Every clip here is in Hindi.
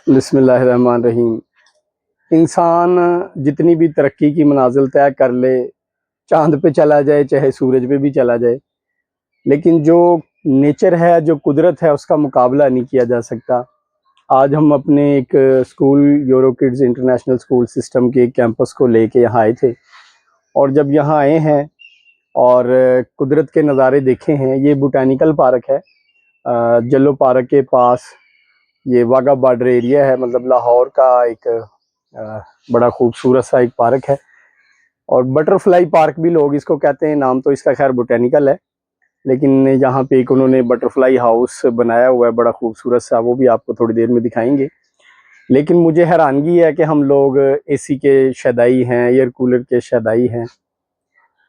बिस्मिल्लाहिर्रहमानिर्रहीम। इंसान जितनी भी तरक्की की मनाजिल तय कर ले, चाँद पे चला जाए चाहे सूरज पे भी चला जाए, लेकिन जो नेचर है, जो कुदरत है, उसका मुकाबला नहीं किया जा सकता। आज हम अपने एक school euro kids international school system के कैंपस को लेके यहाँ आए थे, और जब यहाँ आए हैं और कुदरत के नज़ारे देखे हैं। ये बोटानिकल पार्क है, जल्लो पार्क के पास ये वाघा बॉर्डर एरिया है, मतलब लाहौर का एक बड़ा खूबसूरत सा एक पार्क है। और बटरफ्लाई पार्क भी लोग इसको कहते हैं, नाम तो इसका खैर बोटेनिकल है, लेकिन यहाँ पे एक उन्होंने बटरफ्लाई हाउस बनाया हुआ है बड़ा खूबसूरत सा, वो भी आपको थोड़ी देर में दिखाएंगे। लेकिन मुझे हैरानगी है कि हम लोग एसी के शदाई हैं, एयर कूलर के शदाई हैं।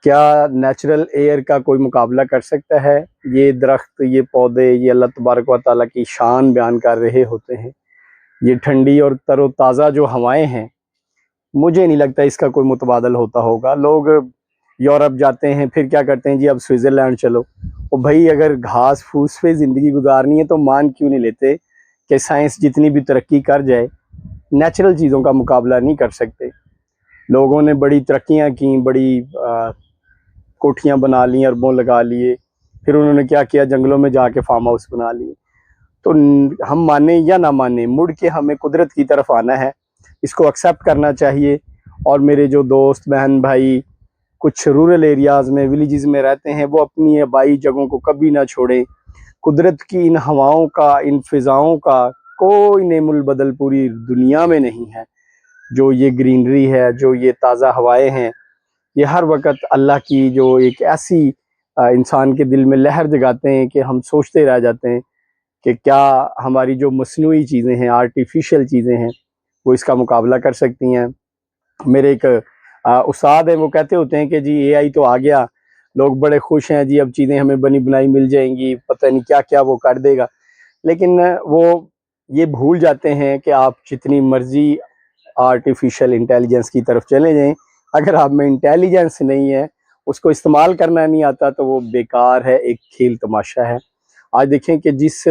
क्या नेचुरल एयर का कोई मुकाबला कर सकता है? ये दरख्त, ये पौधे, ये अल्लाह तबारक व तआला की शान बयान कर रहे होते हैं। ये ठंडी और तरोताज़ा जो हवाएं हैं, मुझे नहीं लगता इसका कोई मुतबादल होता होगा। लोग यूरोप जाते हैं, फिर क्या करते हैं जी, अब स्विट्ज़रलैंड चलो। और भाई, अगर घास फूस पे ज़िंदगी गुजारनी है तो मान क्यों नहीं लेते कि साइंस जितनी भी तरक्की कर जाए, नेचुरल चीज़ों का मुकाबला नहीं कर सकते। लोगों ने बड़ी तरक्कियाँ की, बड़ी कोठियाँ बना ली, अरबों लगा लिए, फिर उन्होंने क्या किया, जंगलों में जाके फार्म हाउस बना लिए। तो हम माने या ना माने, मुड़ के हमें कुदरत की तरफ आना है, इसको एक्सेप्ट करना चाहिए। और मेरे जो दोस्त बहन भाई कुछ रूरल एरियाज़ में, विलेजेस में रहते हैं, वो अपनी आबाई जगहों को कभी ना छोड़ें। कुदरत की इन हवाओं का, इन फ़िज़ाओं का कोई नेमुल बदल पूरी दुनिया में नहीं है। जो ये ग्रीनरी है, जो ये ताज़ा हवाएं हैं, ये हर वक्त अल्लाह की जो एक ऐसी इंसान के दिल में लहर जगाते हैं कि हम सोचते रह जाते हैं कि क्या हमारी जो मसनूई चीज़ें हैं, आर्टिफिशियल चीज़ें हैं, वो इसका मुकाबला कर सकती हैं। मेरे एक उस्ताद हैं, वो कहते होते हैं कि जी एआई तो आ गया, लोग बड़े खुश हैं जी, अब चीज़ें हमें बनी बनाई मिल जाएंगी, पता नहीं क्या क्या वो कर देगा। लेकिन वो ये भूल जाते हैं कि आप जितनी मर्जी आर्टिफिशियल इंटेलिजेंस की तरफ चले जाएं, अगर आप में इंटेलिजेंस नहीं है, उसको इस्तेमाल करना नहीं आता, तो वो बेकार है, एक खेल तमाशा है। आज देखें कि जिस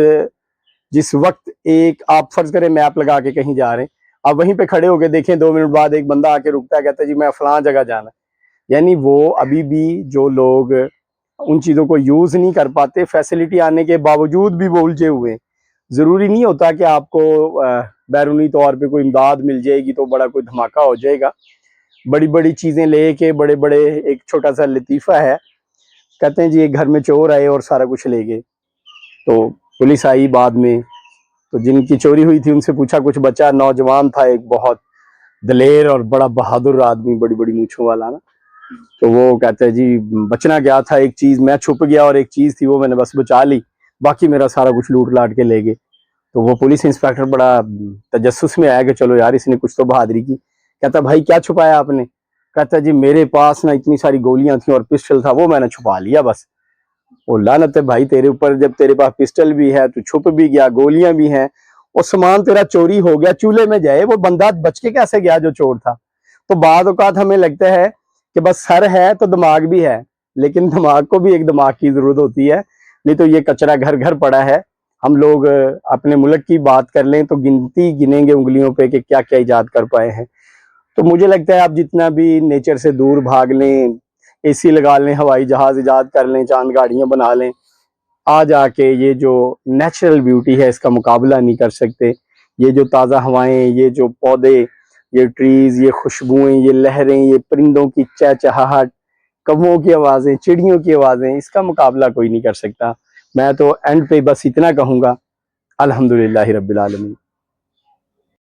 जिस वक्त एक आप फर्ज करें मैप लगा के कहीं जा रहे हैं, आप वहीं पे खड़े होके देखें, 2 मिनट बाद एक बंदा आके रुकता है, कहता है जी मैं फलां जगह जाना है। यानी वो अभी भी, जो लोग उन चीज़ों को यूज़ नहीं कर पाते, फैसिलिटी आने के बावजूद भी वो उलझे हुए हैं। ज़रूरी नहीं होता कि आपको बैरूनी तौर पे कोई इमदाद मिल जाएगी तो बड़ा कोई धमाका हो जाएगा। बड़ी बड़ी चीज़ें लेके, बड़े बड़े, एक छोटा सा लतीफ़ा है, कहते हैं जी एक घर में चोर आए और सारा कुछ ले गए। तो पुलिस आई बाद में, तो जिनकी चोरी हुई थी उनसे पूछा, कुछ बचा। नौजवान था एक, बहुत दलेर और बड़ा बहादुर आदमी, बड़ी बड़ी मूंछों वाला ना। तो वो कहते हैं जी बचना क्या था, एक चीज़ मैं छुप गया और एक चीज़ थी वो मैंने बस बचा ली, बाकी मेरा सारा कुछ लूट लाट के ले गए। तो वो पुलिस इंस्पेक्टर बड़ा तजस्सुस में आया कि चलो यार, इसने कुछ तो बहादुरी की। कहता भाई क्या छुपाया आपने? कहता जी मेरे पास ना इतनी सारी गोलियां थी और पिस्टल था, वो मैंने छुपा लिया बस। वो लानत है भाई तेरे ऊपर, जब तेरे पास पिस्टल भी है, तू छुप भी गया, गोलियां भी हैं, और सामान तेरा चोरी हो गया, चूल्हे में जाए, वो बंदा बच के कैसे गया जो चोर था? तो बाद औकात हमें लगता है कि बस सर है तो दिमाग भी है, लेकिन दिमाग को भी एक दिमाग की जरूरत होती है, नहीं तो ये कचरा घर घर पड़ा है। हम लोग अपने मुल्क की बात कर लें तो गिनती गिनेंगे उंगलियों पे कि क्या क्या इजाद कर पाए हैं। तो मुझे लगता है आप जितना भी नेचर से दूर भाग लें, एसी लगा लें, हवाई जहाज इजाद कर लें, चांद गाड़ियां बना लें, आ जाके ये जो नेचुरल ब्यूटी है इसका मुकाबला नहीं कर सकते। ये जो ताज़ा हवाएं, ये जो पौधे, ये ट्रीज, ये खुशबुएं, ये लहरें, ये परिंदों की चहचहाहट, कौवों की आवाज़ें, चिड़ियों की आवाज़ें, इसका मुकाबला कोई नहीं कर सकता। मैं तो एंड पे बस इतना कहूँगा, अल्हम्दुलिल्लाहि रब्बिल आलमीन।